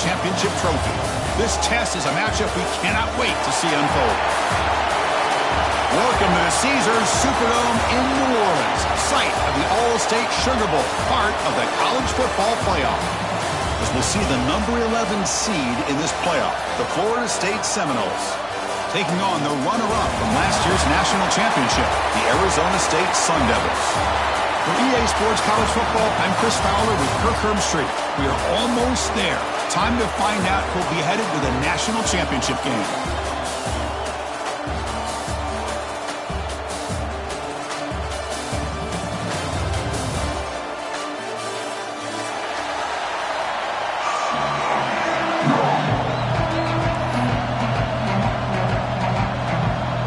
championship trophy. This test is a matchup we cannot wait to see unfold. Welcome to the Caesars Superdome in New Orleans, site of the All-State Sugar Bowl, part of the college football playoff. As we'll see the number 11 seed in this playoff, the Florida State Seminoles, taking on the runner-up from last year's national championship, the Arizona State Sun Devils. For EA Sports College Football, I'm Chris Fowler with Kirk Herbstreit. We are almost there. Time to find out who'll be headed to the national championship game.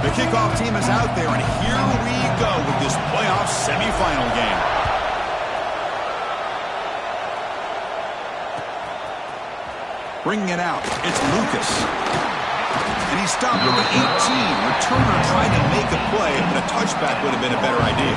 The kickoff team is out there, and here we go with this playoff semifinal game. Bringing it out, it's Lucas. And he stopped at the 18. Returner tried to make a play, but a touchback would have been a better idea.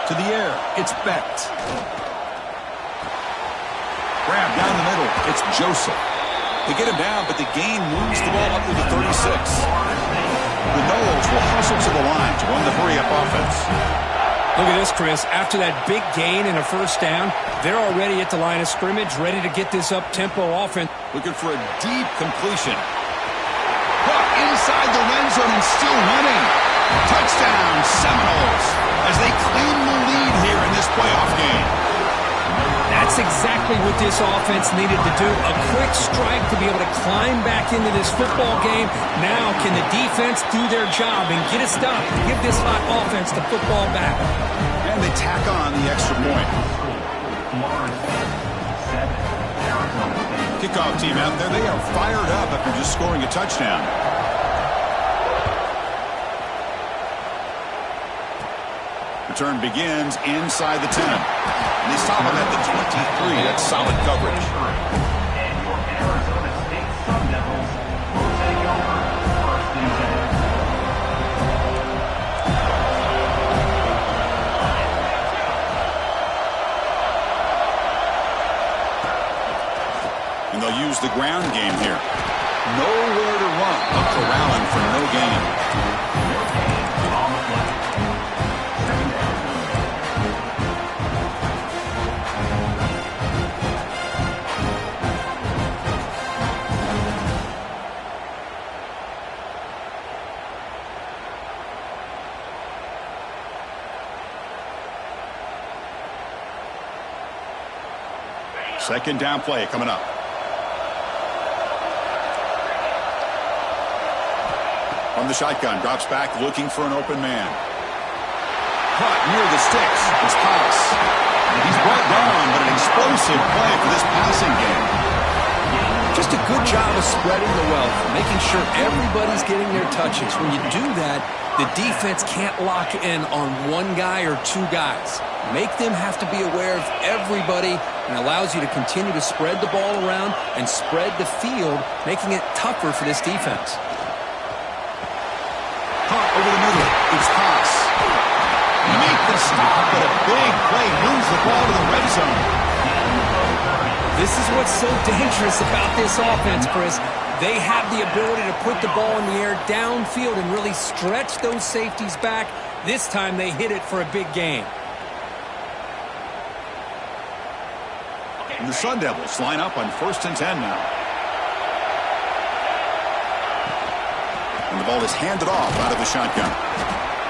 To the air, it's Becht. Grab down the middle, it's Joseph. They get him down, but the gain moves the ball up to the 36. The Noles will hustle to the line to run the hurry-up offense. Look at this, Chris. After that big gain and a first down, they're already at the line of scrimmage, ready to get this up-tempo offense. Looking for a deep completion. Caught inside the red zone and still running. Touchdown, Seminoles, as they claim the lead here in this playoff game. That's exactly what this offense needed to do. A quick strike to be able to climb back into this football game. Now can the defense do their job and get a stop to give this hot offense the football back? And they tack on the extra point. Kickoff team out there, they are fired up after just scoring a touchdown. Return begins inside the 10. And they stop him at the 23. That's solid coverage. And your Arizona State Sun Devils will take over first and 10. And they'll use the ground game here. Nowhere to run. Up to Allen for no gain. Second down play coming up. From the shotgun, drops back looking for an open man. Caught near the sticks. It's Pass. He's brought down, but an explosive play for this passing game. Just a good job of spreading the wealth, making sure everybody's getting their touches. When you do that, the defense can't lock in on one guy or two guys. Make them have to be aware of everybody, and allows you to continue to spread the ball around and spread the field, making it tougher for this defense. Caught over the middle. It's Pass. Make the stop, but a big play moves the ball to the red zone. This is what's so dangerous about this offense, Chris. They have the ability to put the ball in the air downfield and really stretch those safeties back. This time they hit it for a big gain. And the Sun Devils line up on 1st and 10 now. And the ball is handed off out of the shotgun.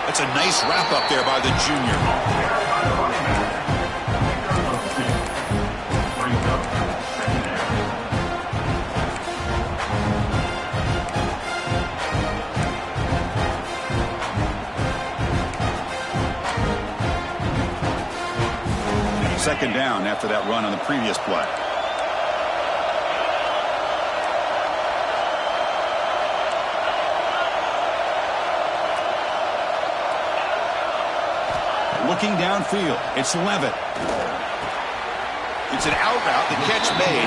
That's a nice wrap up there by the junior. Second down after that run on the previous play. looking downfield. It's Levitt. It's an out route. The catch made.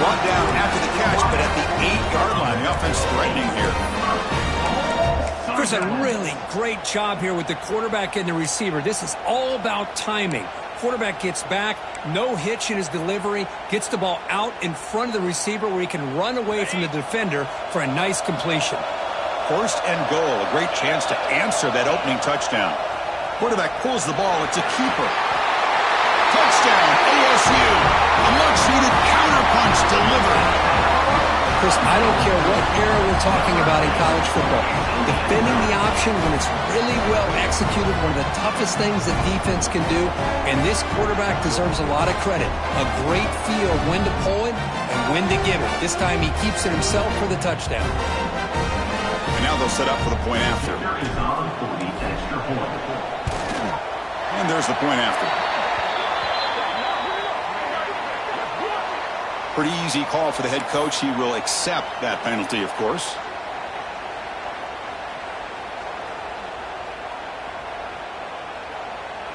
Brought down after the catch, but at the 8-yard line. The offense threatening here. There's a really great job here with the quarterback and the receiver. This is all about timing. Quarterback gets back, no hitch in his delivery, gets the ball out in front of the receiver where he can run away from the defender for a nice completion. First and goal, a great chance to answer that opening touchdown. Quarterback pulls the ball. It's a keeper. Touchdown, ASU. A much-needed counterpunch delivered. Chris, I don't care what era we're talking about in college football. Defending the option when it's really well executed, one of the toughest things that defense can do, and this quarterback deserves a lot of credit. A great feel of when to pull it and when to give it. This time he keeps it himself for the touchdown. And now they'll set up for the point after. And there's the point after. Pretty easy call for the head coach. He will accept that penalty, of course.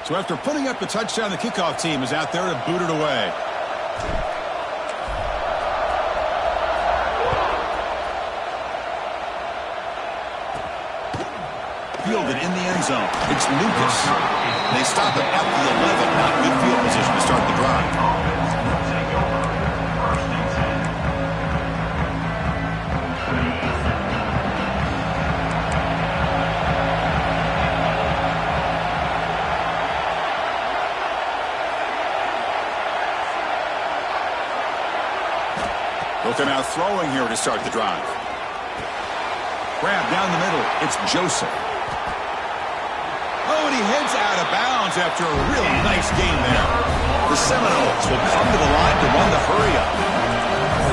So after putting up the touchdown, the kickoff team is out there to boot it away. Fielded in the end zone. It's Lucas. They stop it at the 11. Not good field position to start the drive. Looking out throwing here to start the drive. Grab down the middle. It's Joseph. Oh, and he heads out of bounds after a really nice game there. The Seminoles will come to the line to run the hurry up.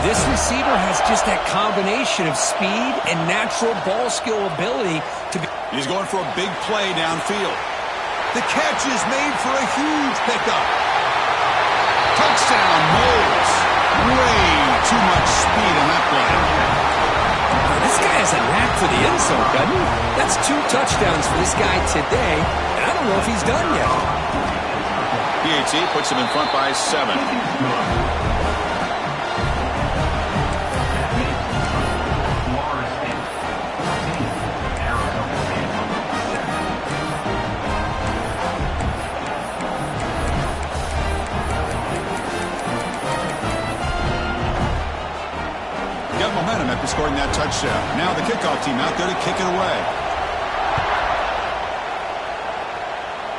This receiver has just that combination of speed and natural ball skill ability to be. He's going for a big play downfield. The catch is made for a huge pickup. Touchdown, Moles. Way too much speed in that play. This guy has a knack for the end zone, doesn't he? That's 2 touchdowns for this guy today, and I don't know if he's done yet. PAT puts him in front by 7. Momentum after scoring that touchdown. Now the kickoff team out there to kick it away.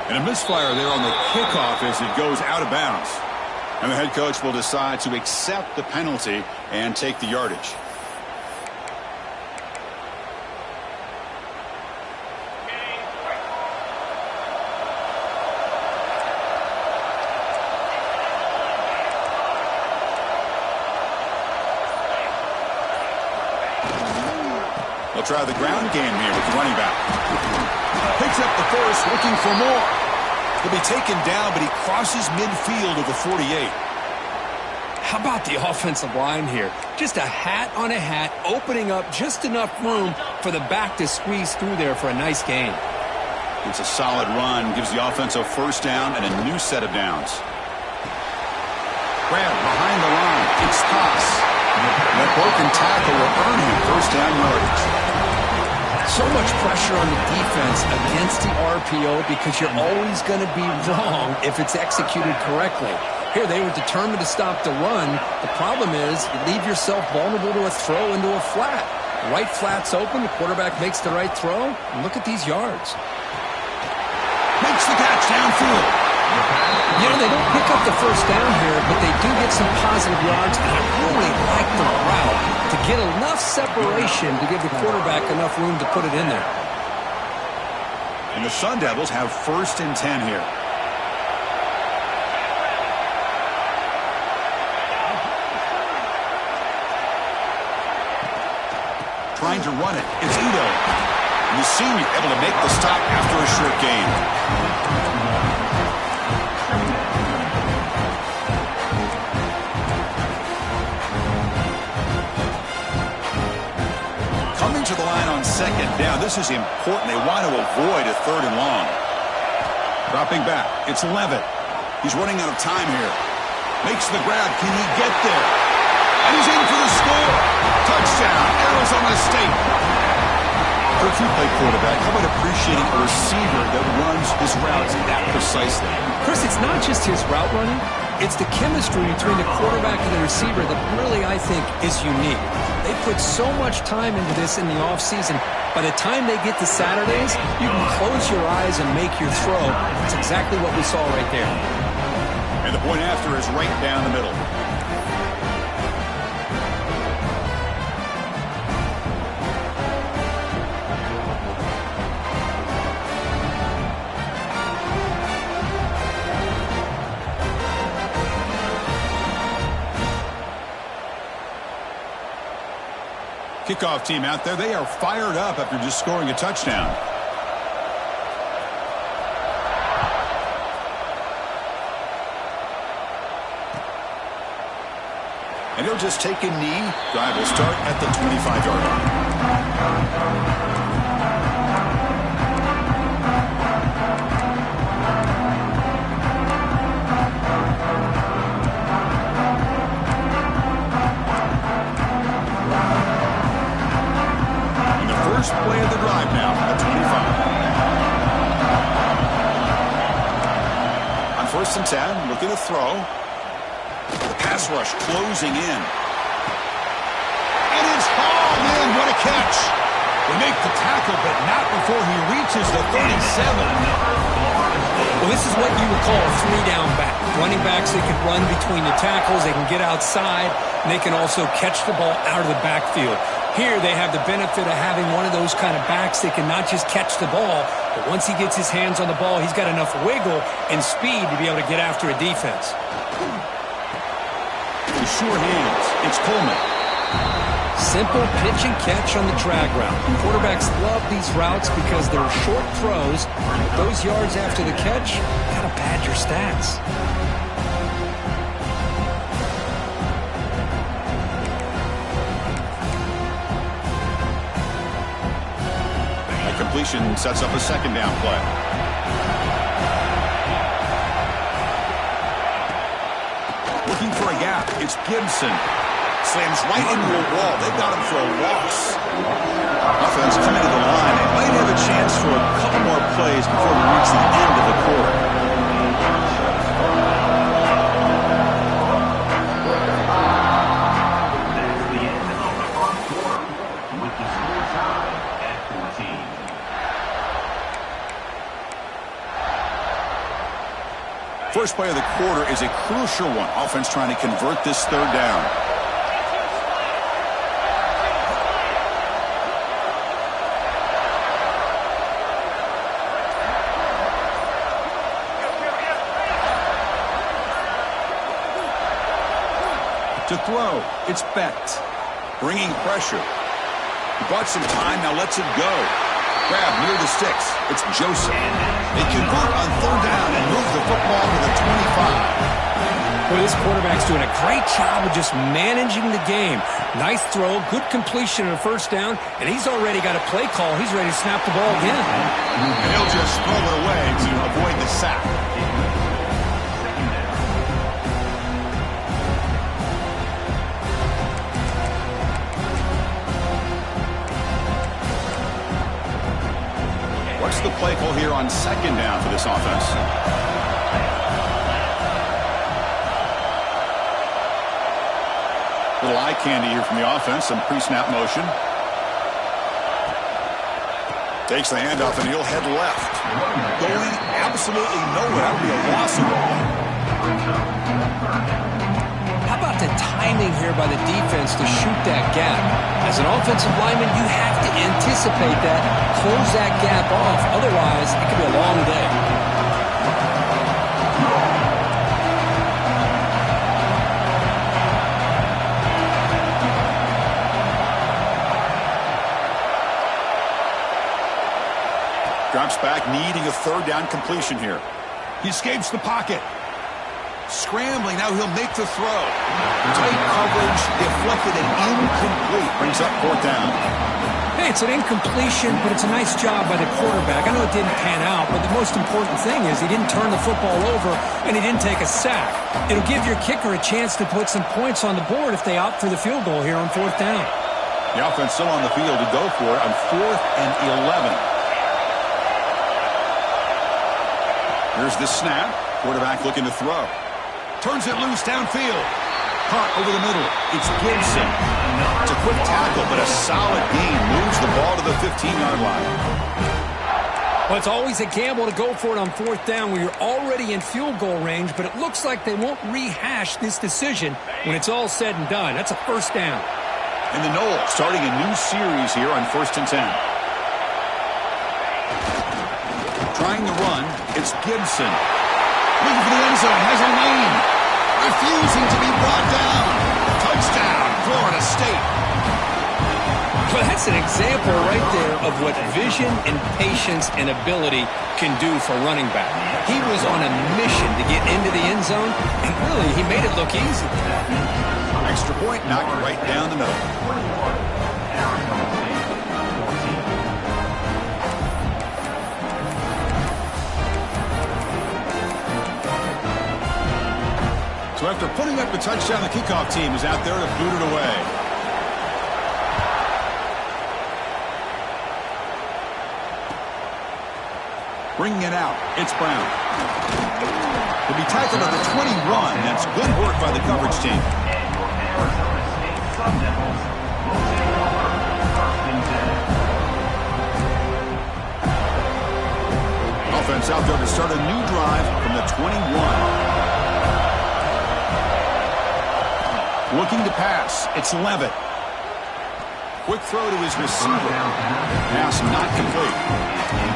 And a misfire there on the kickoff as it goes out of bounds. And the head coach will decide to accept the penalty and take the yardage. They'll try the ground game here with the running back. Picks up the first, looking for more. He'll be taken down, but he crosses midfield of the 48. How about the offensive line here? Just a hat on a hat, opening up just enough room for the back to squeeze through there for a nice gain. It's a solid run, gives the offense a first down and a new set of downs. Grab behind the line. It's Haas. That broken tackle will earn him first down yardage. So much pressure on the defense against the RPO because you're always going to be wrong if it's executed correctly. Here, they were determined to stop the run. The problem is you leave yourself vulnerable to a throw into a flat. The right flat's open, the quarterback makes the right throw, and look at these yards. Makes the catch downfield. You know, they don't pick up the first down here, but they do get some positive yards, and I really like the route to get enough separation to give the quarterback enough room to put it in there. And the Sun Devils have first and 10 here. Trying to run it. It's Udo. And the senior able to make the stop after a short gain. Coming to the line on second down. This is important. They want to avoid a 3rd and long. Dropping back. It's Levitt. He's running out of time here. Makes the grab. Can he get there? And he's in for the score. Touchdown, Arizona State. Coach, you play quarterback. How about appreciating a receiver that runs his routes that precisely? Chris, it's not just his route running. It's the chemistry between the quarterback and the receiver that really, I think, is unique. They put so much time into this in the offseason. By the time they get to Saturdays, you can close your eyes and make your throw. That's exactly what we saw right there. And the point after is right down the middle. Kickoff team out there, they are fired up after just scoring a touchdown. And he'll just take a knee. Drive will start at the 25-yard line. First play of the drive now at 25. On 1st and 10, looking to throw. The pass rush closing in. And it's hauled in. What a catch. They make the tackle, but not before he reaches the 37. Well, this is what you would call a three-down back. Running backs, they can run between the tackles, they can get outside, and they can also catch the ball out of the backfield. Here, they have the benefit of having one of those kind of backs that can not just catch the ball, but once he gets his hands on the ball, he's got enough wiggle and speed to be able to get after a defense. With sure hands, it's Coleman. Simple pitch and catch on the drag route. Quarterbacks love these routes because they're short throws. Those yards after the catch kind of pad your stats. That completion sets up a 2nd down play. Looking for a gap. It's Gibson. Slams right into a wall. They've got him for a loss. Offense coming to the line. They might have a chance for a couple more plays before we reach the end of the quarter. That's the end of the first quarter with the score tied at 14. First play of the quarter is a crucial one. Offense trying to convert this 3rd down. To throw, it's Becht. Bringing pressure. He bought some time, now lets it go. Grab near the sticks. It's Joseph. They convert on 3rd down and move the football to the 25. Boy, this quarterback's doing a great job of just managing the game. Nice throw, good completion on a 1st down, and he's already got a play call. He's ready to snap the ball again. And he'll just throw it away to avoid the sack. What's the play call here on 2nd down for this offense? Little eye candy here from the offense. Some pre-snap motion. Takes the handoff and he'll head left. Going absolutely nowhere. That would be a loss of ball. How about the timing here by the defense to shoot that gap? As an offensive lineman, you have to anticipate that, close that gap off. Otherwise, it could be a long day. Drops back, needing a 3rd down completion here. He escapes the pocket. Scrambling, now he'll make the throw. Tight coverage, deflected and incomplete. Brings up 4th down. Hey, it's an incompletion, but it's a nice job by the quarterback. I know it didn't pan out, but the most important thing is he didn't turn the football over and he didn't take a sack. It'll give your kicker a chance to put some points on the board if they opt for the field goal here on 4th down. The offense still on the field to go for it on 4th and 11. Here's the snap. Quarterback looking to throw. Turns it loose downfield. Caught over the middle. It's Gibson. It's a quick tackle, but a solid gain. Moves the ball to the 15-yard line. Well, it's always a gamble to go for it on 4th down where you're already in field goal range, but it looks like they won't rehash this decision when it's all said and done. That's a 1st down. And the Knowles starting a new series here on 1st and 10. Trying to run, it's Gibson. Looking for the end zone, has a lane. Refusing to be brought down. Touchdown, Florida State. Well, that's an example right there of what vision and patience and ability can do for running back. He was on a mission to get into the end zone, and really, he made it look easy. Extra point knocked right down the middle. So after putting up the touchdown, the kickoff team is out there to boot it away. Bringing it out, it's Brown. He'll be tackled at the 21. That's good work by the coverage team. Offense out there to start a new drive from the 21. Looking to pass. It's Levitt. Quick throw to his receiver. Pass not complete.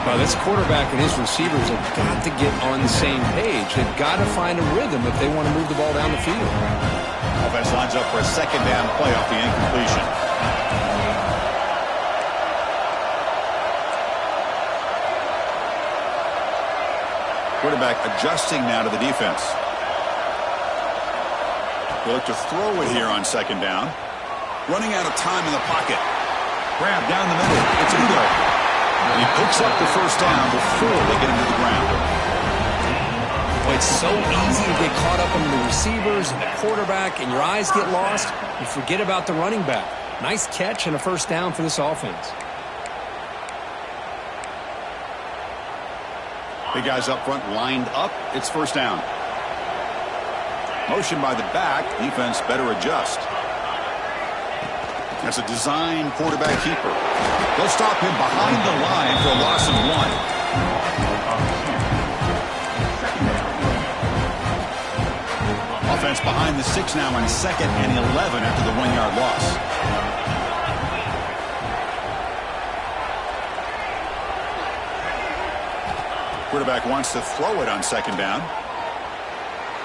Well, this quarterback and his receivers have got to get on the same page. They've got to find a rhythm if they want to move the ball down the field. Offense lines up for a 2nd down play off the incompletion. Quarterback adjusting now to the defense. He'll look to throw it here on 2nd down. Running out of time in the pocket. Grab down the middle. It's Udo. And he picks up the 1st down before they get him to the ground. Well, it's so easy to get caught up in the receivers and the quarterback, and your eyes get lost. You forget about the running back. Nice catch and a 1st down for this offense. Big guys up front lined up. It's 1st down. Motion by the back. Defense better adjust. That's a design quarterback keeper. They'll stop him behind the line for a loss of 1. Offense behind the 6 now on 2nd and 11 after the 1-yard loss. Quarterback wants to throw it on 2nd down.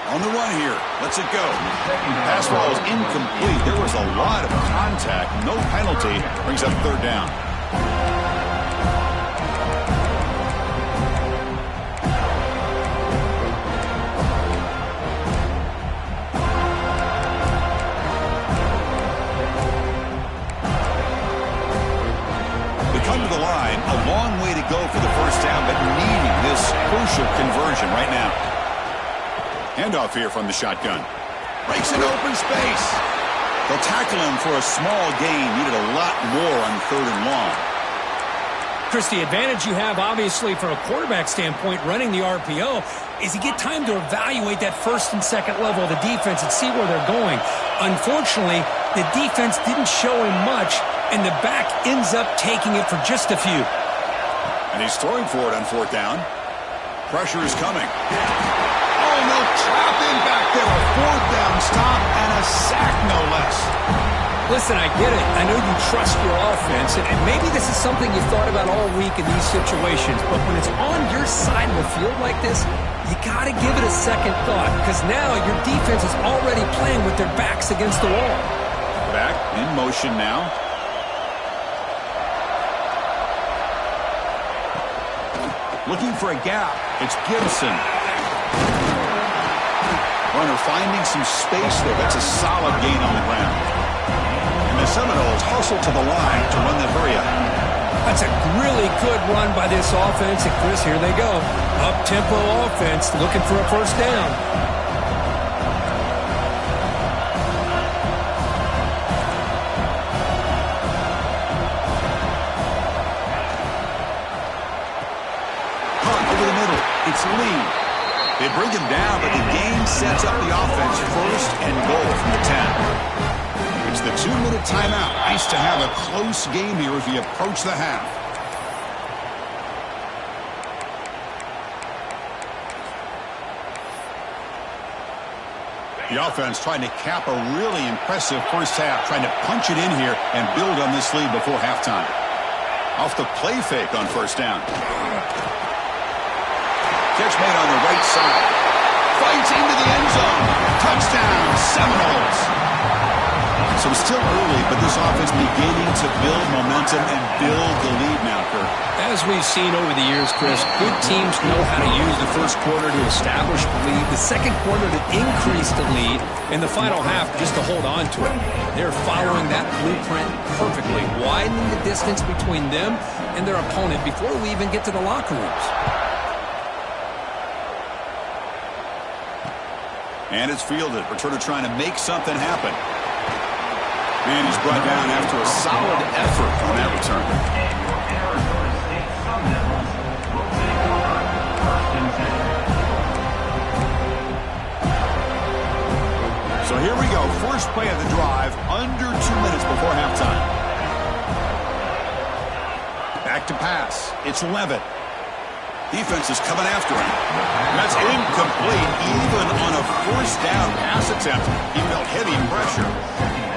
On the run here. Lets it go. Pass ball is incomplete. There was a lot of contact. No penalty. Brings up 3rd down. They come to the line. A long way to go for the 1st down, but needing this crucial conversion right now. Handoff here from the shotgun. Breaks an open space. They'll tackle him for a small gain. Needed a lot more on 3rd and long. Chris, the advantage you have, obviously, from a quarterback standpoint, running the RPO, is you get time to evaluate that 1st and 2nd level of the defense and see where they're going. Unfortunately, the defense didn't show him much, and the back ends up taking it for just a few. And he's throwing for it on 4th down. Pressure is coming. Oh, no, trap in back there. A 4th down stop and a sack, no less. Listen, I get it. I know you trust your offense, and maybe this is something you've thought about all week in these situations, but when it's on your side of the field like this, you got to give it a second thought, because now your defense is already playing with their backs against the wall. Back in motion now. Looking for a gap. It's Gibson. Runner finding some space there. That's a solid gain on the ground. And the Seminoles hustle to the line to run the hurry up. That's a really good run by this offense. And, Chris, here they go. Up-tempo offense looking for a first down. Over the middle, it's Lee. They bring him down, but the game sets up the offense first and goal from the 10. It's the 2-minute timeout. Nice to have a close game here as we approach the half. The offense trying to cap a really impressive first half, trying to punch it in here and build on this lead before halftime. Off the play fake on first down. Catch made on the right side. Fights into the end zone. Touchdown, Seminoles. So it's still early, but this offense beginning to build momentum and build the lead now, Kurt. As we've seen over the years, Chris, good teams know how to use the first quarter to establish the lead, the second quarter to increase the lead, and the final half just to hold on to it. They're following that blueprint perfectly, widening the distance between them and their opponent before we even get to the locker rooms. And it's fielded. Returner trying to make something happen. And he's brought down after a solid effort on that return. So here we go. First play of the drive, under 2 minutes before halftime. Back to pass. It's Levitt. Defense is coming after him. That's incomplete, even on a first down pass attempt. He felt heavy pressure.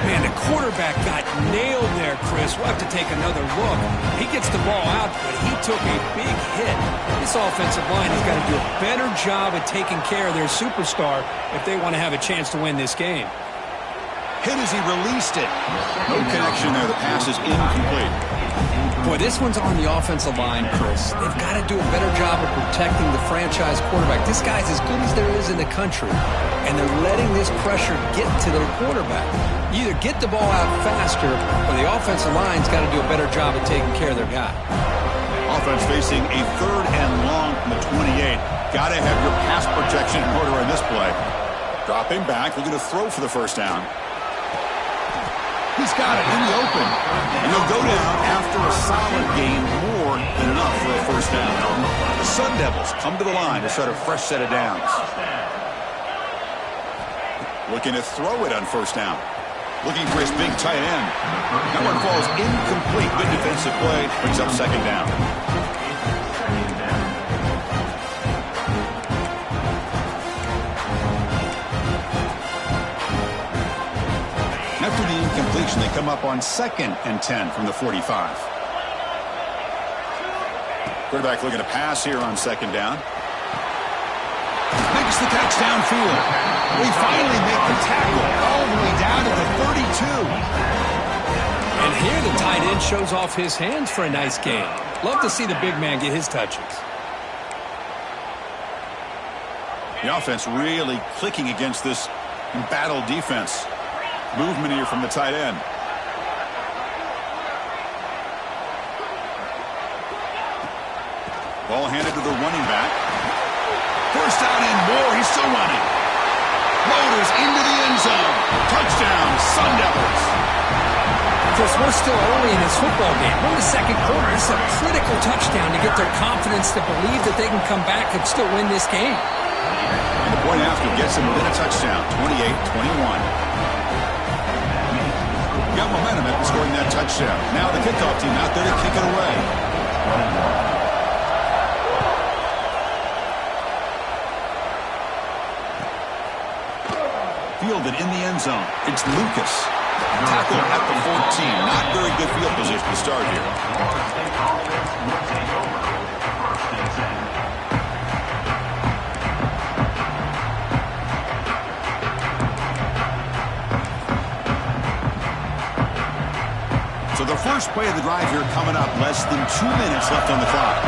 Man, the quarterback got nailed there, Chris. We'll have to take another look. He gets the ball out, but he took a big hit. This offensive line has got to do a better job of taking care of their superstar if they want to have a chance to win this game. Hit as he released it. No connection there. The pass is incomplete. Boy, this one's on the offensive line, Chris. They've got to do a better job of protecting the franchise quarterback. This guy's as good as there is in the country, and they're letting this pressure get to their quarterback. You either get the ball out faster, or the offensive line's got to do a better job of taking care of their guy. Offense facing a 3rd and long from the 28. Got to have your pass protection in order in this play. Dropping back, looking to throw for the first down. He's got it in the open. And he'll go down after a solid gain, more than enough for a first down. The Sun Devils come to the line to start a fresh set of downs. Looking to throw it on first down. Looking for his big tight end. That one falls incomplete. Good defensive play. Brings up second down. After the incompletion, they come up on 2nd and 10 from the 45. Quarterback looking to pass here on 2nd down. Makes the catch downfield. We finally make the tackle all the way down to the 32. And here the tight end shows off his hands for a nice game. Love to see the big man get his touches. The offense really clicking against this embattled defense. Movement here from the tight end. Ball handed to the running back. First down and more. He's still running. Loaders into the end zone. Touchdown, Sun Devils. Chris, we're still early in this football game. We're in the second quarter. It's a critical touchdown to get their confidence to believe that they can come back and still win this game. And the point after gets him within a touchdown, 28-21. Got momentum after scoring that touchdown. Now the kickoff team out there to kick it away. Fielded in the end zone. It's Lucas. Tackle at the 14. Not very good field position to start here. So the first play of the drive here coming up. Less than 2 minutes left on the clock.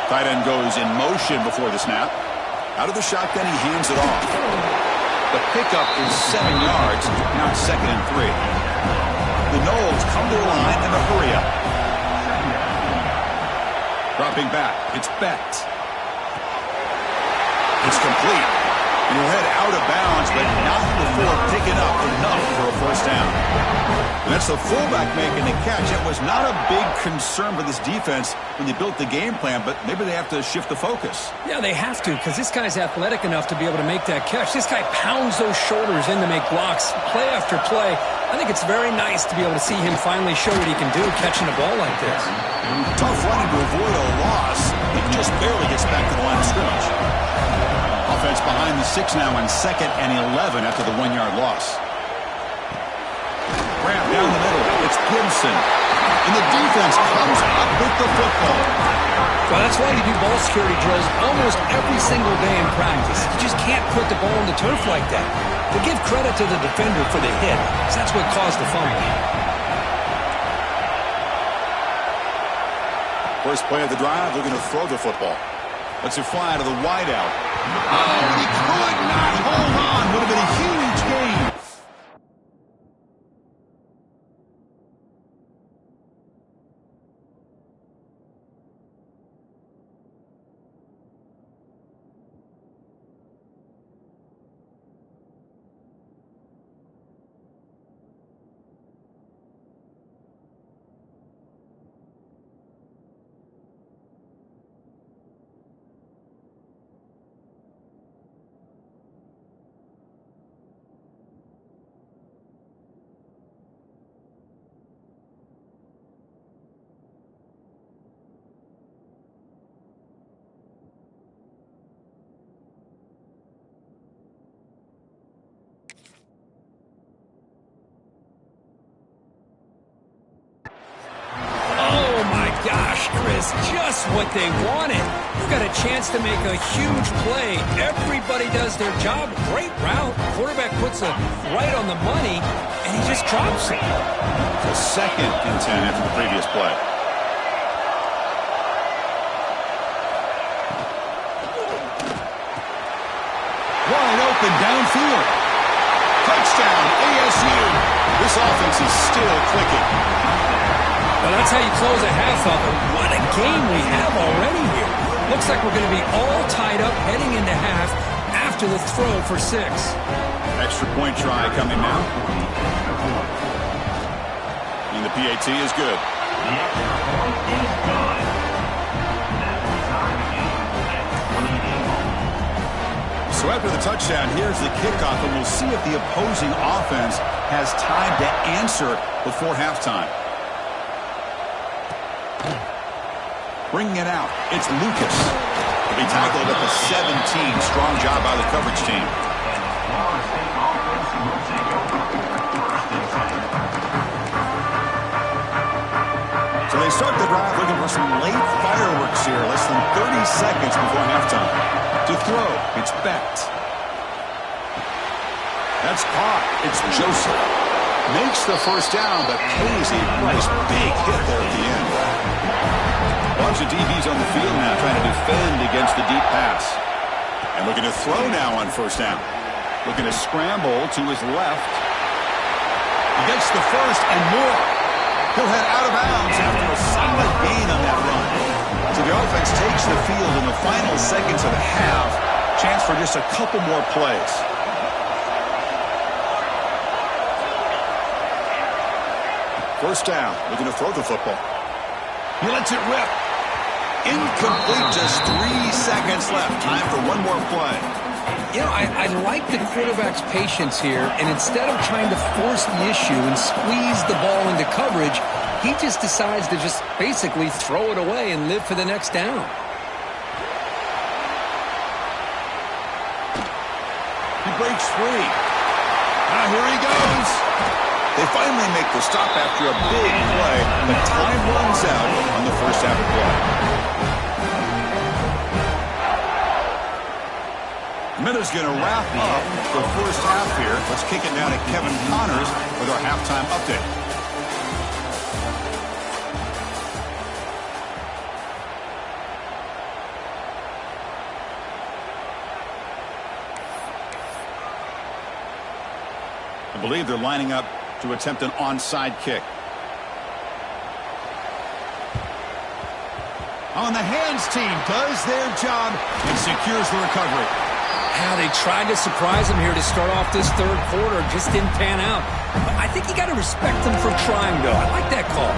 Tight end goes in motion before the snap. Out of the shotgun, he hands it off. The pickup is 7 yards. Now it's 2nd and 3. The Noles come to the line in the hurry-up. Dropping back, it's Becht. It's complete. And he'll head out of bounds, but not before picking up enough for a first down. And that's the fullback making the catch. It was not a big concern for this defense when they built the game plan, but maybe they have to shift the focus. Yeah, they have to, because this guy's athletic enough to be able to make that catch. This guy pounds those shoulders in to make blocks, play after play. I think it's very nice to be able to see him finally show what he can do catching a ball like this. Tough running to avoid a loss. He just barely gets back to the line of scrimmage. Offense behind the 6 now on 2nd and 11 after the 1-yard loss. Grab down the middle. It's Gibson. And the defense comes up with the football. Well, that's why you do ball security drills almost every single day in practice. You just can't put the ball on the turf like that. But give credit to the defender for the hit, because that's what caused the fumble. First play of the drive, they're going to throw the football. Let's it fly to the wideout. Oh, he could not hold on. Would have been a huge gain. Just what they wanted. You've got a chance to make a huge play. Everybody does their job. Great route. Quarterback puts it right on the money, and he just drops it. The 2nd and 10 after the previous play. Wide open downfield. Touchdown, ASU. This offense is still clicking. Well, that's how you close a half of it. What a game we have already here. Looks like we're going to be all tied up heading into half after the throw for 6. Extra point try coming now. And the PAT is good. The extra point is good. That will tie the game at 28. So after the touchdown, here's the kickoff, and we'll see if the opposing offense has time to answer before halftime. Bringing it out, it's Lucas. He'll be tackled at the 17. Strong job by the coverage team. So they start the drive looking for some late fireworks here. Less than 30 seconds before halftime. To throw, it's Becht. That's caught. It's Joseph. Makes the first down, but pays a nice big hit there at the end. Bunch of DBs on the field now trying to defend against the deep pass. And looking to throw now on first down. Looking to scramble to his left. He gets the first and more. He'll head out of bounds after a solid gain on that run. So the offense takes the field in the final seconds of the half. Chance for just a couple more plays. First down, looking to throw the football. He lets it rip. Incomplete, just 3 seconds left. Time for one more play. You know, I like the quarterback's patience here, and instead of trying to force the issue and squeeze the ball into coverage, he just decides to just basically throw it away and live for the next down. He breaks free. Now here he goes. They finally make the stop after a big play, but time runs out on the first half of play. Miller's going to wrap up the first half here. Let's kick it down to Kevin Connors with our halftime update. I believe they're lining up to attempt an onside kick. On the hands team does their job and secures the recovery. Yeah, they tried to surprise him here to start off this third quarter. Just didn't pan out. But I think you got to respect them for trying, though. I like that call.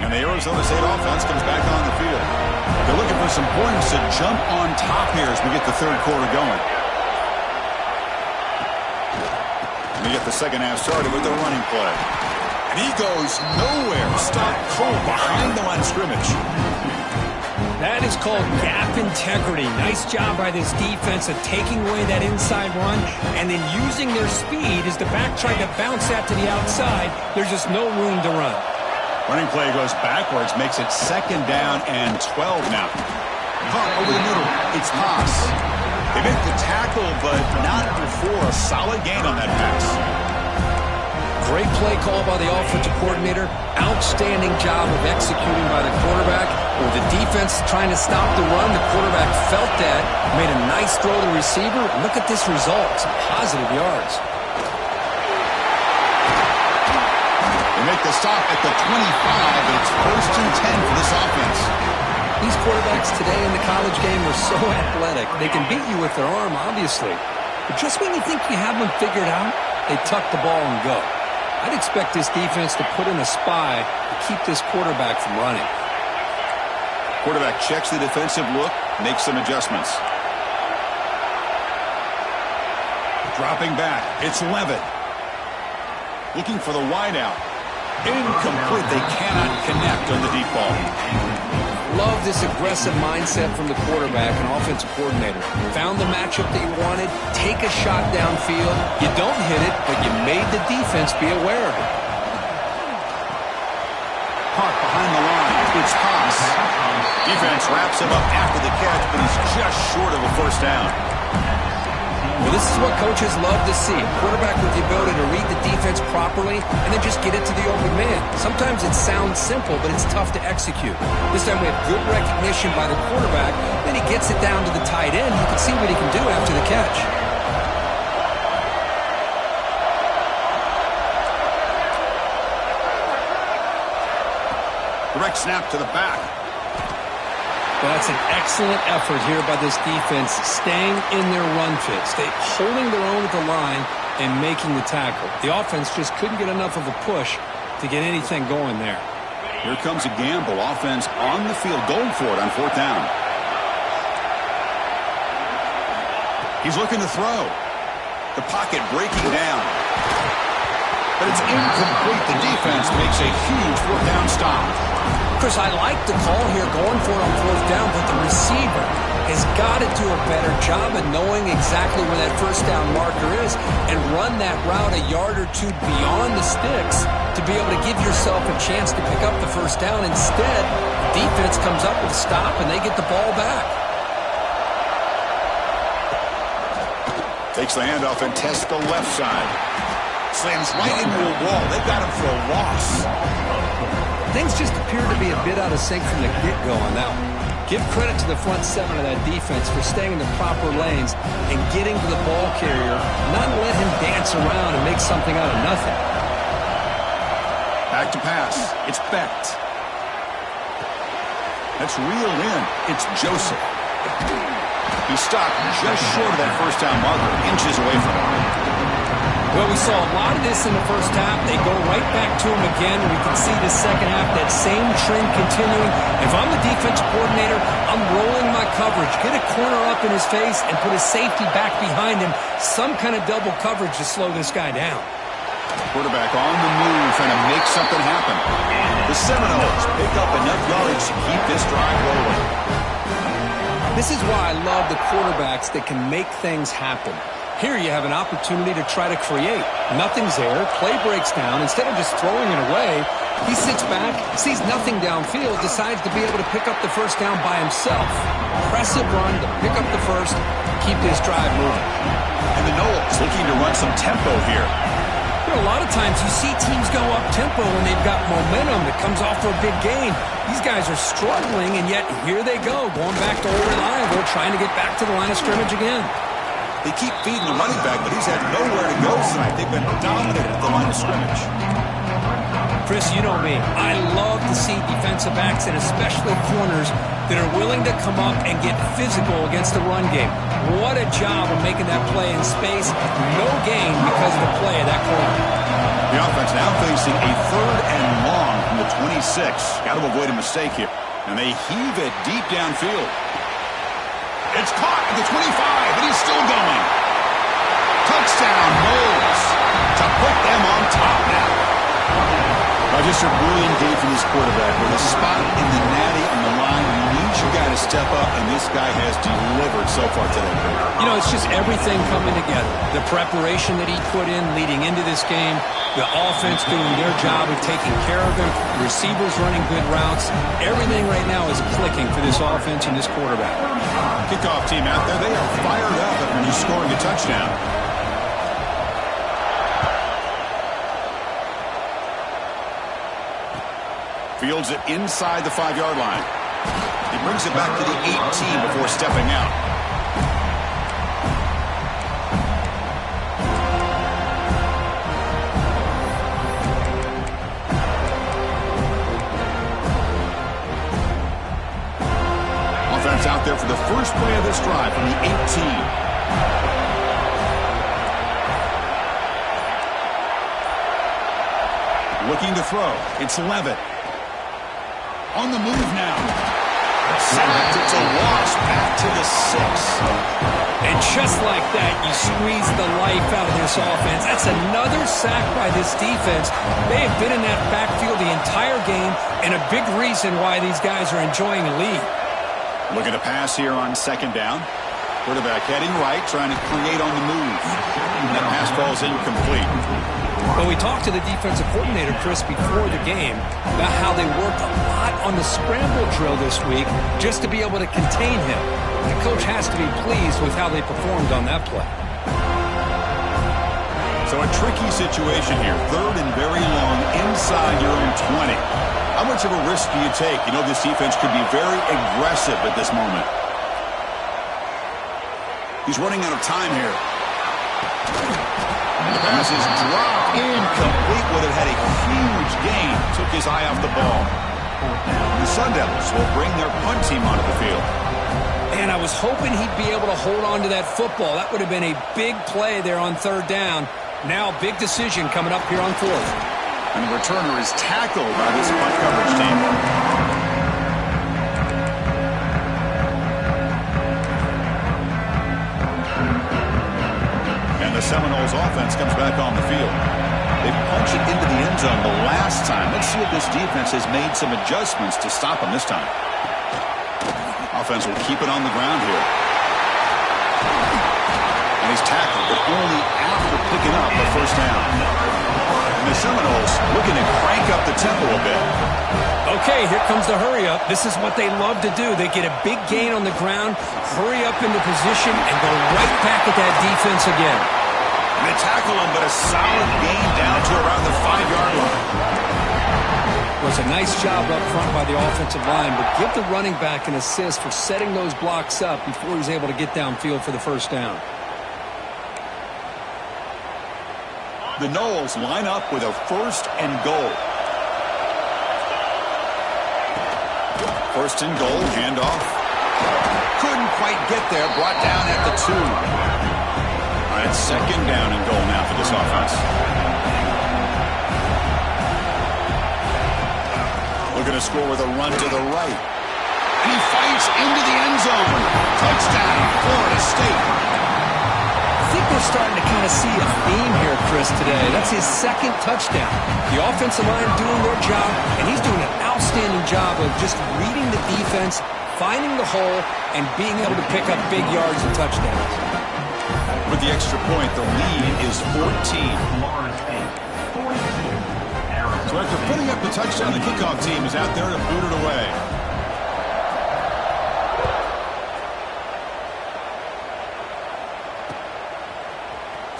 And the Arizona State offense comes back on the field. They're looking for some points to jump on top here as we get the third quarter going. And we get the second half started with the running play. And he goes nowhere. Stop cold behind the line of scrimmage. That is called gap integrity. Nice job by this defense of taking away that inside run and then using their speed as the back tried to bounce that to the outside. There's just no room to run. Running play goes backwards, makes it second down and 12 now. Caught over the middle. It's Haas. They make the tackle, but not before a solid gain on that pass. Great play call by the offensive coordinator. Outstanding job of executing by the quarterback. With the defense trying to stop the run, the quarterback felt that, made a nice throw to the receiver. Look at this result. Some positive yards. They make the stop at the 25, and it's 1st and 10 for this offense. These quarterbacks today in the college game are so athletic. They can beat you with their arm, obviously. But just when you think you have them figured out, they tuck the ball and go. I'd expect this defense to put in a spy to keep this quarterback from running. Quarterback checks the defensive look, makes some adjustments. Dropping back, it's Levitt. Looking for the wideout. Incomplete, they cannot connect on the deep ball. Love this aggressive mindset from the quarterback and offensive coordinator. Found the matchup that you wanted, take a shot downfield. You don't hit it, but you made the defense be aware of it. Caught behind the line, it's Haas. Defense wraps him up after the catch, but he's just short of a first down. Well, this is what coaches love to see. A quarterback with the ability to read the defense properly and then just get it to the open man. Sometimes it sounds simple, but it's tough to execute. This time we have good recognition by the quarterback. Then he gets it down to the tight end. You can see what he can do after the catch. Direct snap to the back. Well, that's an excellent effort here by this defense, staying in their run fits. They holding their own at the line and making the tackle. The offense just couldn't get enough of a push to get anything going there. Here comes a gamble. Offense on the field, going for it on 4th down. He's looking to throw. The pocket breaking down. But it's incomplete. The defense makes a huge 4th down stop. Chris, I like the call here going for it on 4th down, but the receiver has got to do a better job of knowing exactly where that first down marker is and run that route a yard or two beyond the sticks to be able to give yourself a chance to pick up the first down. Instead, the defense comes up with a stop and they get the ball back. Takes the handoff and tests the left side. Slams right into a wall. They've got him for a loss. Things just appear to be a bit out of sync from the get-go on that one. Give credit to the front 7 of that defense for staying in the proper lanes and getting to the ball carrier, not let him dance around and make something out of nothing. Back to pass. It's Becht. That's reeled in. It's Joseph. He stopped just short of that first down marker, inches away from it. Well, we saw a lot of this in the first half. They go right back to him again. We can see the second half, that same trend continuing. If I'm the defensive coordinator, I'm rolling my coverage. Get a corner up in his face and put his safety back behind him. Some kind of double coverage to slow this guy down. Quarterback on the move, trying to make something happen. The Seminoles pick up enough yards to keep this drive rolling. This is why I love the quarterbacks that can make things happen. Here you have an opportunity to try to create. Nothing's there. Play breaks down. Instead of just throwing it away, he sits back, sees nothing downfield, decides to be able to pick up the first down by himself. Impressive run to pick up the first, keep this drive moving. And the Noles looking to run some tempo here. A lot of times you see teams go up-tempo when they've got momentum that comes off for a big gain. These guys are struggling, and yet here they go, going back to old reliable, trying to get back to the line of scrimmage again. They keep feeding the running back, but he's had nowhere to go tonight. They've been dominated at the line of scrimmage. Chris, you know me. I love to see defensive backs, and especially corners, that are willing to come up and get physical against the run game. What a job of making that play in space. No gain because of the play of that corner. The offense now facing a 3rd and long from the 26. Got to avoid a mistake here. And they heave it deep downfield. It's caught at the 25, and he's still going. Touchdown, Knowles, to put them on top now. Just a brilliant day for this quarterback. With a spot in the natty on the line, you need your guy to step up, and this guy has delivered so far today. You know, it's just everything coming together. The preparation that he put in leading into this game, the offense doing their job of taking care of him, the receivers running good routes. Everything right now is clicking for this offense and this quarterback. Kickoff team out there, they are fired up after just scoring a touchdown. Fields it inside the 5-yard line. He brings it back to the 18 before stepping out. Offense out there for the first play of this drive from the 18. Looking to throw. It's Levitt. On the move now. Sacked. It's a loss back to the 6. And just like that, you squeeze the life out of this offense. That's another sack by this defense. They have been in that backfield the entire game, and a big reason why these guys are enjoying a lead. Looking to pass here on 2nd down. Quarterback heading right, trying to create on the move. And that pass falls incomplete. When we talked to the defensive coordinator, Chris, before the game about how they worked a lot on the scramble drill this week just to be able to contain him. The coach has to be pleased with how they performed on that play. So a tricky situation here. 3rd and very long inside your own 20. How much of a risk do you take? You know this defense could be very aggressive at this moment. He's running out of time here. And the pass is dropped incomplete. Would have had a huge gain. Took his eye off the ball. The Sun Devils will bring their punt team onto the field. And I was hoping he'd be able to hold on to that football. That would have been a big play there on 3rd down. Now big decision coming up here on 4th. And the returner is tackled by this punt coverage team. And the Seminoles offense comes back on the field. They punch it into the end zone the last time. Let's see if this defense has made some adjustments to stop them this time. Offense will keep it on the ground here. And he's tackled, but only after picking up the 1st down. And the Seminoles looking to crank up the tempo a bit. Okay, here comes the hurry up. This is what they love to do. They get a big gain on the ground, hurry up into position, and go right back at that defense again. And they tackle him, but a solid gain down to around the 5-yard line. It was a nice job up front by the offensive line, but give the running back an assist for setting those blocks up before he's able to get downfield for the 1st down. The Noles line up with a 1st and goal. 1st and goal, handoff. Couldn't quite get there, brought down at the 2. All right, 2nd down and goal now for this offense. Looking to score with a run to the right. And he fights into the end zone. Touchdown, Florida State. I think we're starting to kind of see a theme here, Chris, today. That's his 2nd touchdown. The offensive line doing their job, and he's doing an outstanding job of just reading the defense, finding the hole, and being able to pick up big yards and touchdowns. With the extra point, the lead is 14. So after putting up the touchdown, the kickoff team is out there to boot it away.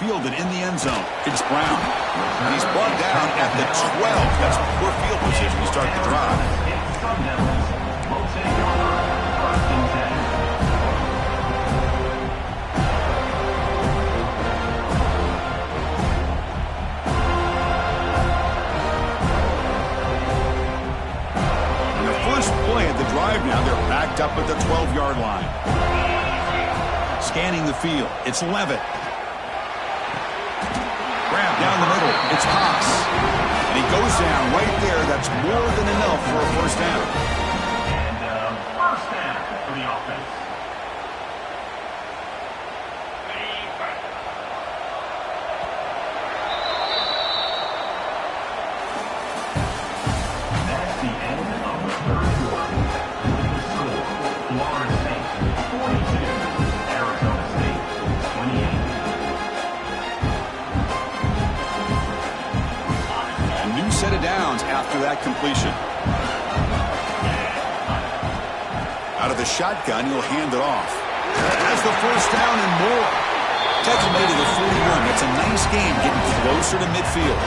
fielded in the end zone. It's Brown. And he's brought down at the 12. That's poor field position to start the drive. Sun Devils will take over 1st and 10. Play at the drive now. They're backed up at the 12-yard line. Scanning the field. It's Levitt. Grab down the middle. It's Haas. And he goes down right there. That's more than enough for a first down. And first down for the offense. That's the end of the third quarter. With the score, Florida State 42, Arizona State 28. A new set of downs after that completion. Out of the shotgun, he'll hand it off. Has the first down and more. Takes him to the 41. That's a nice game, getting closer to midfield.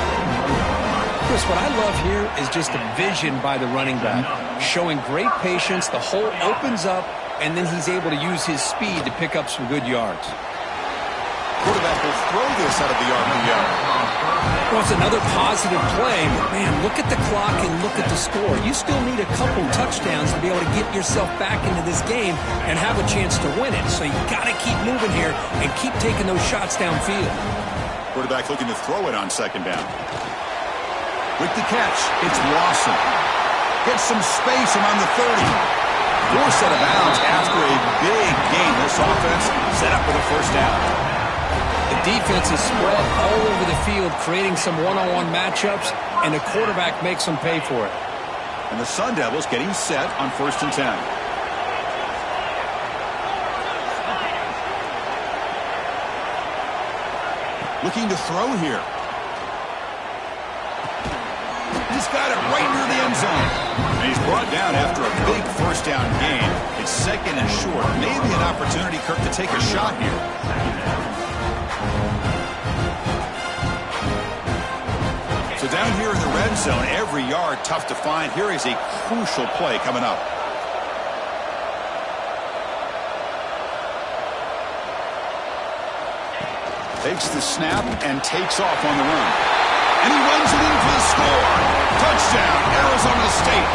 Chris, what I love here is just the vision by the running back, showing great patience. The hole opens up, and then he's able to use his speed to pick up some good yards. Quarterback will throw this out of the RPO. Well, it's another positive play, but man, look at the clock and look at the score. You still need a couple touchdowns to be able to get yourself back into this game and have a chance to win it. So you got to keep moving here and keep taking those shots downfield. Quarterback looking to throw it on second down. With the catch, it's Lawson. Gets some space around the 30. More set of bounds after a big gain. This offense set up with a first down. The defense is spread all over the field, creating some one-on-one matchups, and the quarterback makes them pay for it. And the Sun Devils getting set on 1st and 10. Looking to throw here. He's got it right near the end zone. And he's brought down after a big first down gain. It's second and short. Maybe an opportunity, Kirk, to take a shot here. So down here in the red zone, every yard tough to find. Here is a crucial play coming up. Takes the snap and takes off on the run. And he runs it in for the score. Touchdown, Arizona State.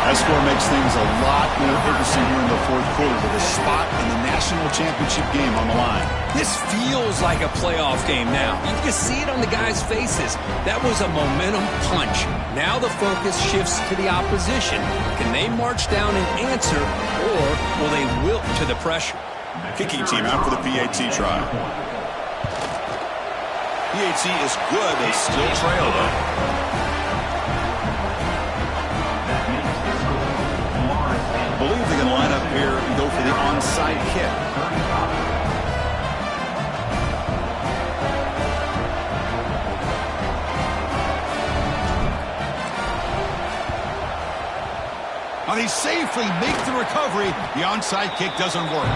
That score makes things a lot more interesting here in the fourth quarter with a spot in the national championship game on the line. This feels like a playoff game now. You can see it on the guys' faces. That was a momentum punch. Now the focus shifts to the opposition. Can they march down and answer, or will they wilt to the pressure? Kicking team out for the PAT try. PAT is good. They still trail, though. I believe they can line up here and go for the onside kick. Now they safely make the recovery. The onside kick doesn't work.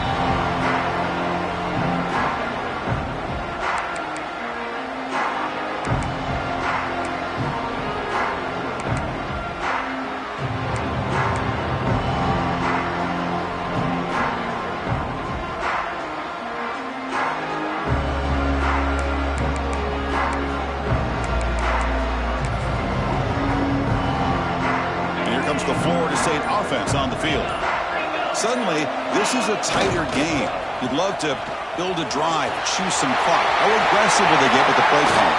The Florida State offense on the field. Suddenly, this is a tighter game. You'd love to build a drive, choose some clock. How aggressive will they get with the play call?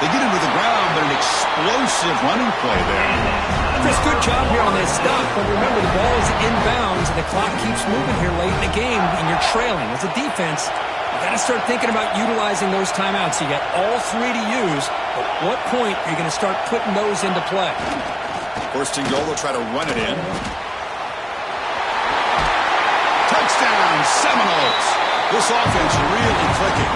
They get into the ground, but an explosive running play there. Chris, good job here on this stop, but remember the ball is inbounds and the clock keeps moving here late in the game and you're trailing. As a defense, you got to start thinking about utilizing those timeouts. You got all three to use, but at what point are you going to start putting those into play? First and goal, they'll try to run it in. Touchdown, Seminoles. This offense really clicking.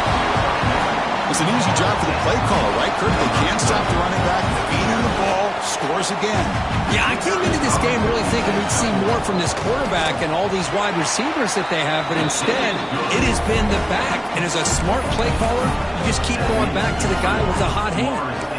It's an easy job for the play caller, right, Kirk? They can't stop the running back, feeding the ball, scores once again. Yeah, I came into this game really thinking we'd see more from this quarterback and all these wide receivers that they have, but instead, it has been the back. And as a smart play caller, you just keep going back to the guy with the hot hand.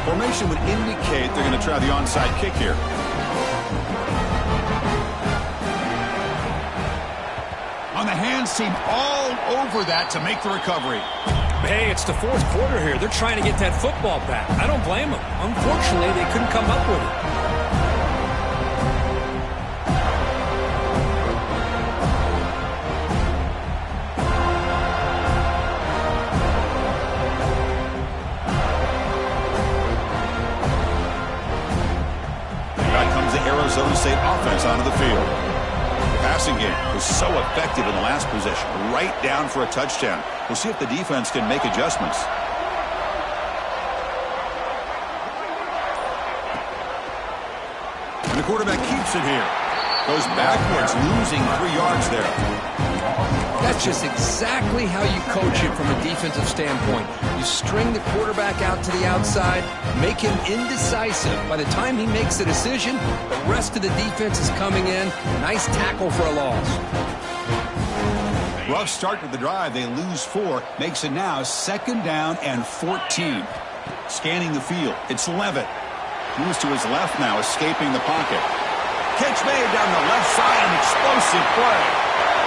Formation would indicate they're going to try the onside kick here. On the hands team all over that to make the recovery. Hey, it's the fourth quarter here. They're trying to get that football back. I don't blame them. Unfortunately, they couldn't come up with it. Arizona State offense onto the field. The passing game was so effective in the last possession, right down for a touchdown. We'll see if the defense can make adjustments. And the quarterback keeps it here. Goes backwards, losing 3 yards there. That's just exactly how you coach it from a defensive standpoint. You string the quarterback out to the outside, make him indecisive. By the time he makes the decision, the rest of the defense is coming in. Nice tackle for a loss. Rough start to the drive. They lose 4. Makes it now 2nd down and 14. Scanning the field. It's Levitt. Moves to his left now, escaping the pocket. Catch made down the left side, an explosive play.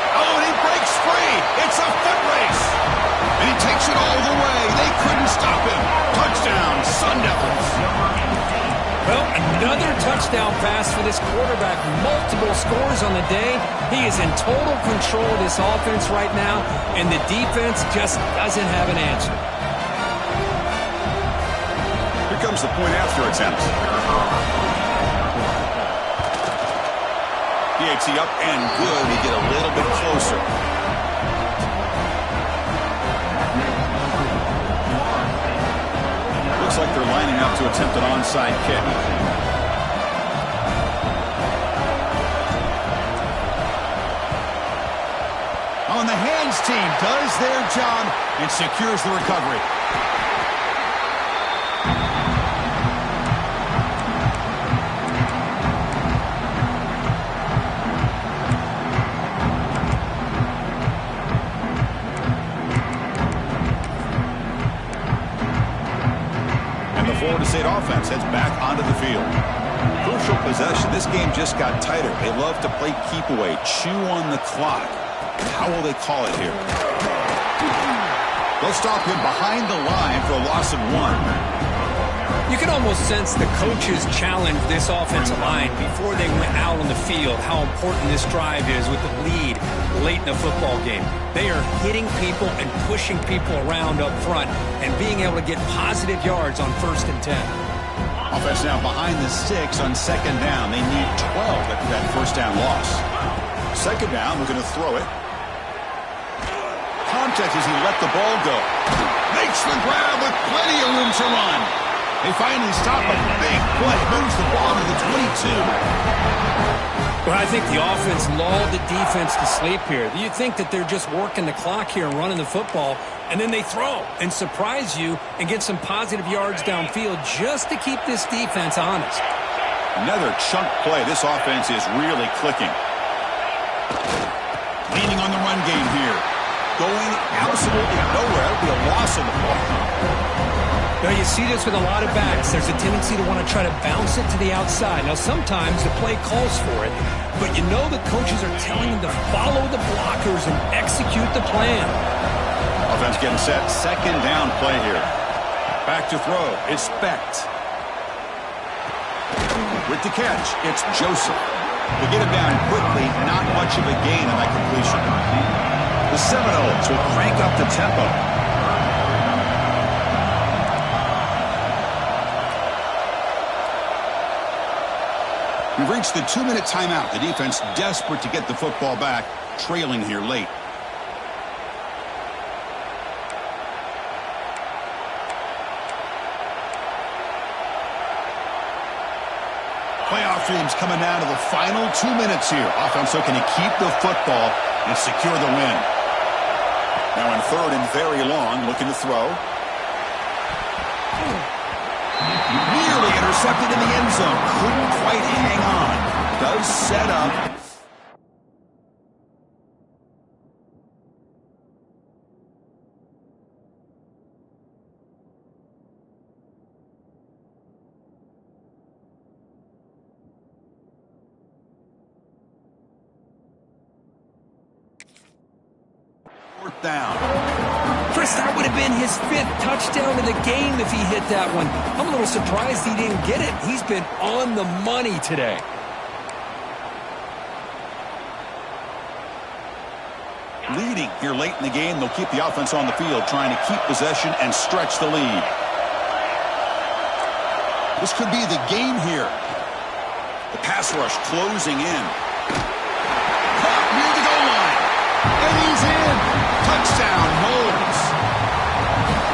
Oh, and he breaks free. It's a foot race. And he takes it all the way. They couldn't stop him. Touchdown, Sun Devils. Well, another touchdown pass for this quarterback. Multiple scores on the day. He is in total control of this offense right now, and the defense just doesn't have an answer. Here comes the point after attempt. PAT up and good. We get a little bit closer. Looks like they're lining up to attempt an onside kick. On the hands team does their job and secures the recovery. Florida State offense heads back onto the field. Crucial possession. This game just got tighter. They love to play keep away, chew on the clock. How will they call it here? They'll stop him behind the line for a loss of 1. You can almost sense the coaches challenged this offensive line before they went out on the field, how important this drive is with the lead late in the football game. They are hitting people and pushing people around up front and being able to get positive yards on 1st and 10. Offense now behind the 6 on 2nd down. They need 12 after that 1st down loss. 2nd down, we're going to throw it. Contact as he let the ball go. Makes the grab with plenty of room to run. They finally stop a big play. Moves the ball to the 22. Well, I think the offense lulled the defense to sleep here. You think that they're just working the clock here and running the football, and then they throw and surprise you and get some positive yards downfield just to keep this defense honest. Another chunk play. This offense is really clicking. Leaning on the run game here. Going absolutely nowhere. It'll be a loss of the ball. Now, you see this with a lot of backs. There's a tendency to want to try to bounce it to the outside. Now, sometimes the play calls for it, but you know the coaches are telling them to follow the blockers and execute the plan. Offense getting set. 2nd down play here. Back to throw. It's Becht. With the catch, it's Joseph. They get him down quickly. Not much of a gain on that completion. The Seminoles will crank up the tempo. We've reached the 2-minute timeout. The defense desperate to get the football back, trailing here late. Playoff dreams coming down to the final 2 minutes here. Offense looking to keep the football and secure the win. Now in third and very long, looking to throw. Nearly intercepted in the end zone. Couldn't quite hang on. Does set up. Fourth down. Chris, that would have been his 5th touchdown of the game if he hit that one. I'm a little surprised he didn't get it. He's been on the money today. Leading here late in the game, they'll keep the offense on the field, trying to keep possession and stretch the lead. This could be the game here. The pass rush closing in. Caught near the goal line. And he's in. Touchdown, Knowles.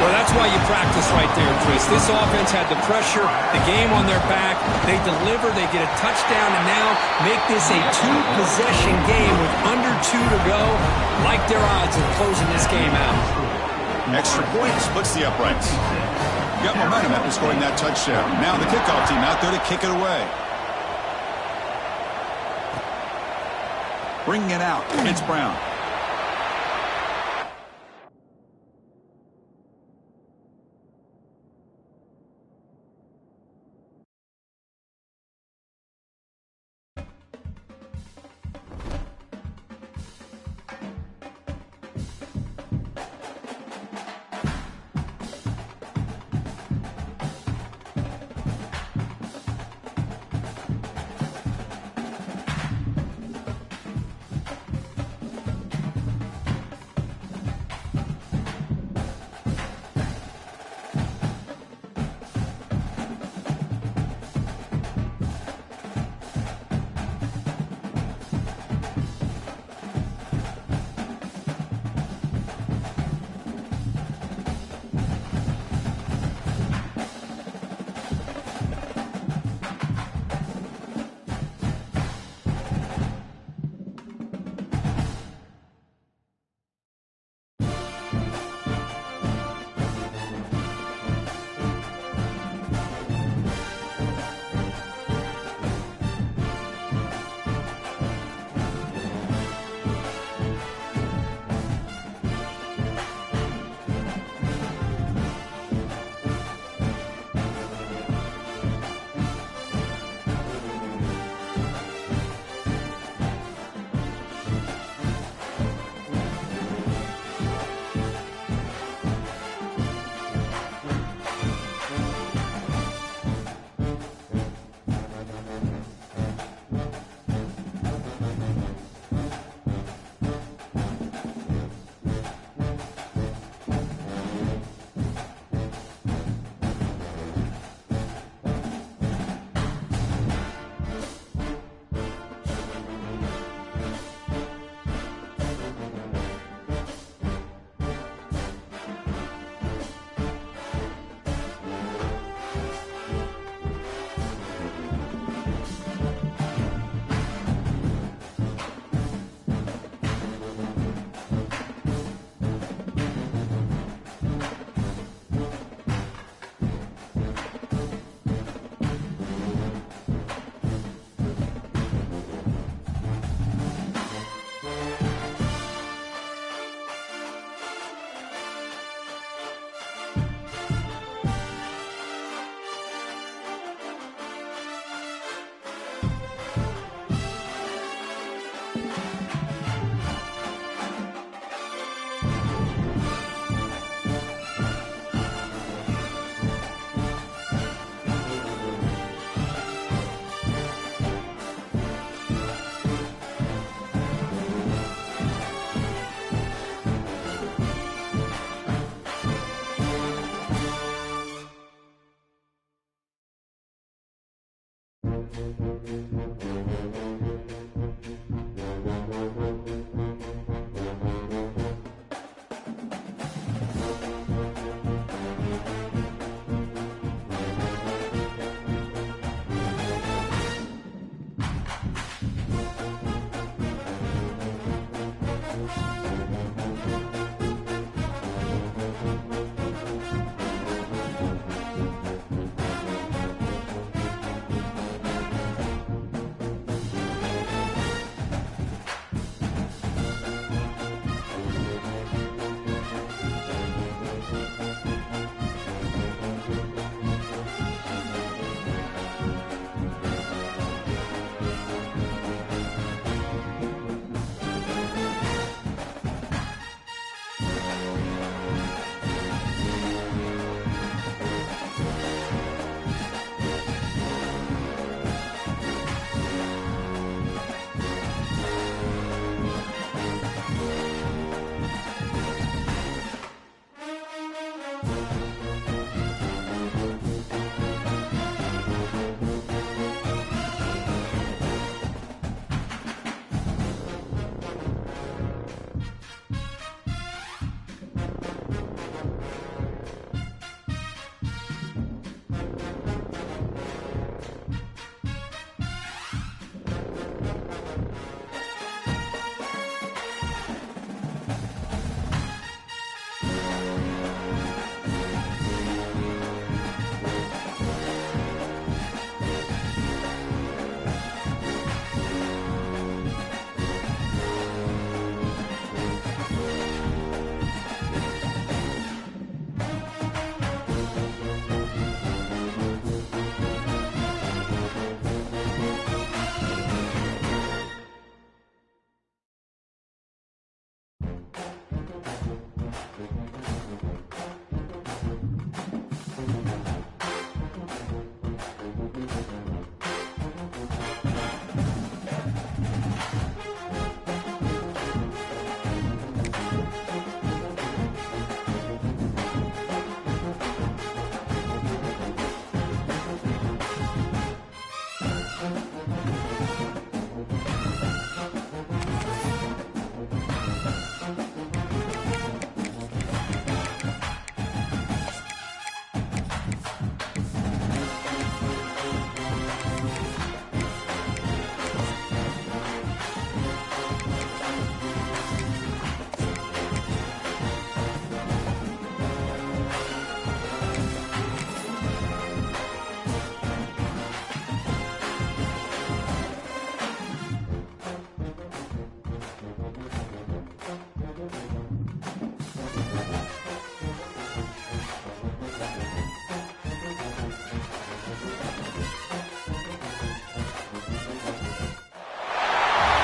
Well, that's why you practice right there, Chris. This offense had the pressure, the game on their back. They deliver, they get a touchdown, and now make this a 2-possession game with under 2 to go. Like their odds of closing this game out. Extra point splits the uprights. Got momentum after scoring that touchdown. Now the kickoff team out there to kick it away. Bringing it out, it's Brown.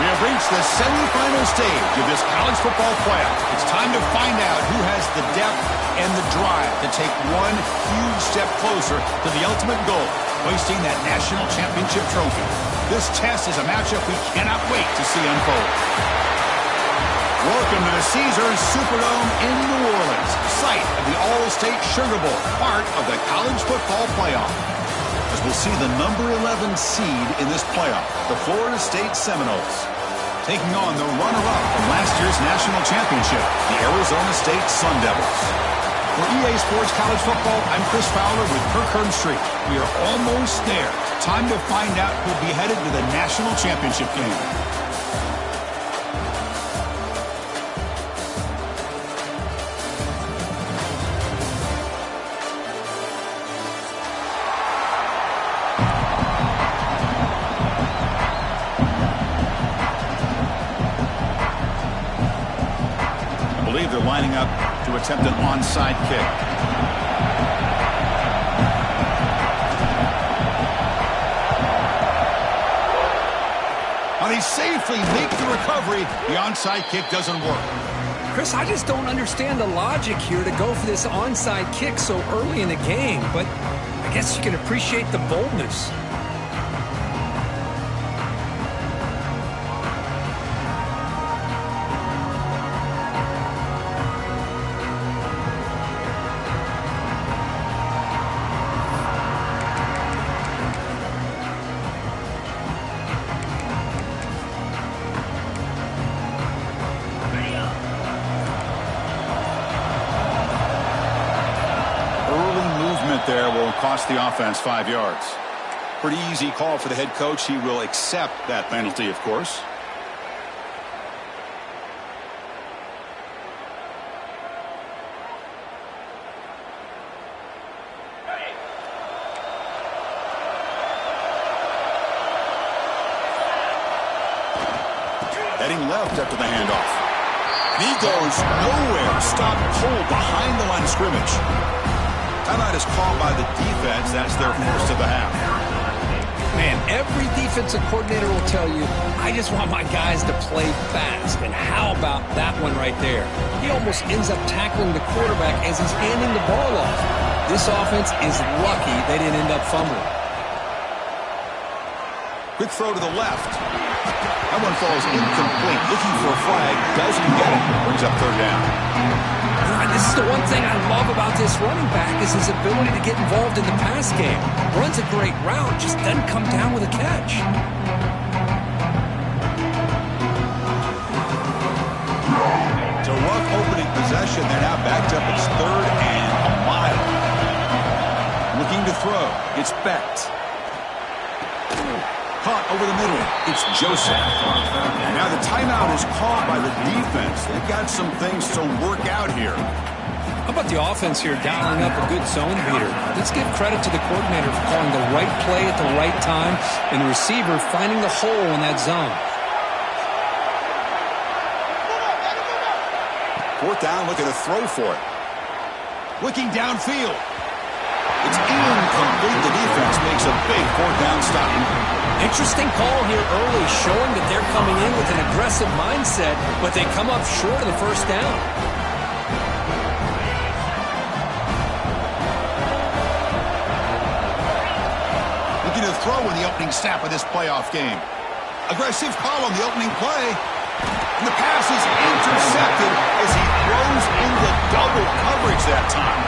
We have reached the semifinal stage of this college football playoff. It's time to find out who has the depth and the drive to take one huge step closer to the ultimate goal, hoisting that national championship trophy. This test is a matchup we cannot wait to see unfold. Welcome to the Caesars Superdome in New Orleans, site of the All-State Sugar Bowl, part of the college football playoff. As we'll see the number 11 seed in this playoff, the Florida State Seminoles, taking on the runner-up from last year's national championship, the Arizona State Sun Devils. For EA Sports College Football, I'm Chris Fowler with Kirk Herbstreit. We are almost there. Time to find out who'll be headed to the national championship game. They're lining up to attempt an onside kick. They safely make the recovery. The onside kick doesn't work. Chris, I just don't understand the logic here to go for this onside kick so early in the game, but I guess you can appreciate the boldness. There will cost the offense 5 yards. Pretty easy call for the head coach. He will accept that penalty, of course. Heading left after the handoff. And he goes nowhere. Stop cold behind the line of scrimmage. Timeout is called by the defense. That's their first of the half. Man, every defensive coordinator will tell you, I just want my guys to play fast. And how about that one right there? He almost ends up tackling the quarterback as he's handing the ball off. This offense is lucky they didn't end up fumbling. Quick throw to the left. That one falls incomplete. Looking for a flag. Doesn't get it. Brings up third down. I This is the one thing I love about this running back is his ability to get involved in the pass game. Runs a great route, just doesn't come down with a catch. It's a rough opening possession. They're now backed up. It's 3rd and a mile. Looking to throw. It's Becht. Caught over the middle. It's Joseph. And now the timeout is called by the defense. They've got some things to work out here. How about the offense here dialing up a good zone beater? Let's give credit to the coordinator for calling the right play at the right time and the receiver finding the hole in that zone. 4th down, looking to throw for it. Looking downfield. It's incomplete. The defense makes a big 4th down stop. Interesting call here early, showing that they're coming in with an aggressive mindset, but they come up short of the 1st down. Looking to throw in the opening snap of this playoff game. Aggressive call on the opening play. And the pass is intercepted as he throws into double coverage that time.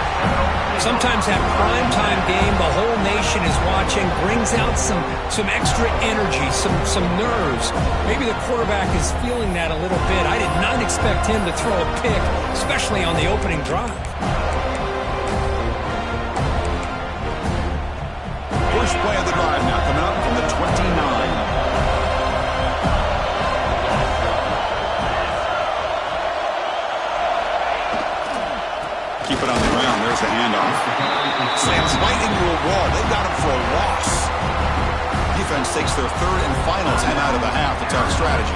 Sometimes that primetime game, the whole nation is watching, brings out some extra energy, some nerves. Maybe the quarterback is feeling that a little bit. I did not expect him to throw a pick, especially on the opening drive. First play of the drive now coming up from the 29. Keep it on the ground. There's the handoff. Slams right into a wall. They've got him for a loss. Defense takes their 3rd and final time out of the half. A tough strategy.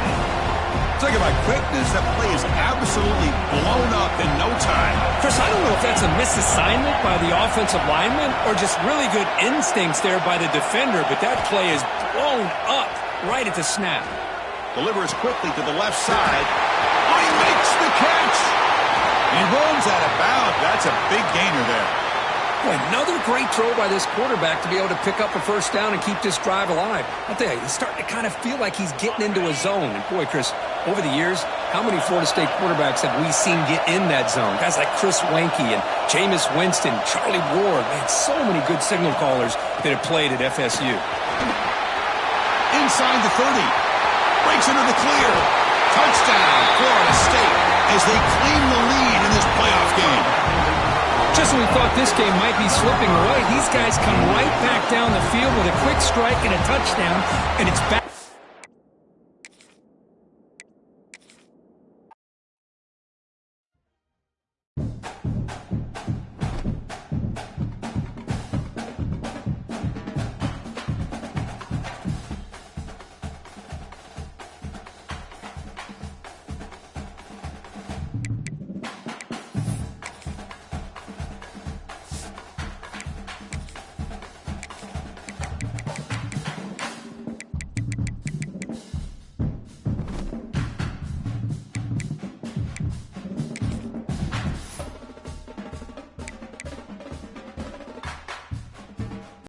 Talk about quickness. That play is absolutely blown up in no time. Chris, I don't know if that's a misassignment by the offensive lineman or just really good instincts there by the defender, but that play is blown up right at the snap. Delivers quickly to the left side. Oh, he makes the catch. He runs out of bounds. That's a big gainer there. Boy, another great throw by this quarterback to be able to pick up a 1st down and keep this drive alive. I'll tell you, he's starting to kind of feel like he's getting into a zone. And boy, Chris, over the years, how many Florida State quarterbacks have we seen get in that zone? Guys like Chris Wenke and Jameis Winston, Charlie Ward. Man, so many good signal callers that have played at FSU. Inside the 30. Breaks into the clear. Touchdown, Florida State, as they claim the lead in this playoff game. Just when we thought this game might be slipping away, these guys come right back down the field with a quick strike and a touchdown, and it's back.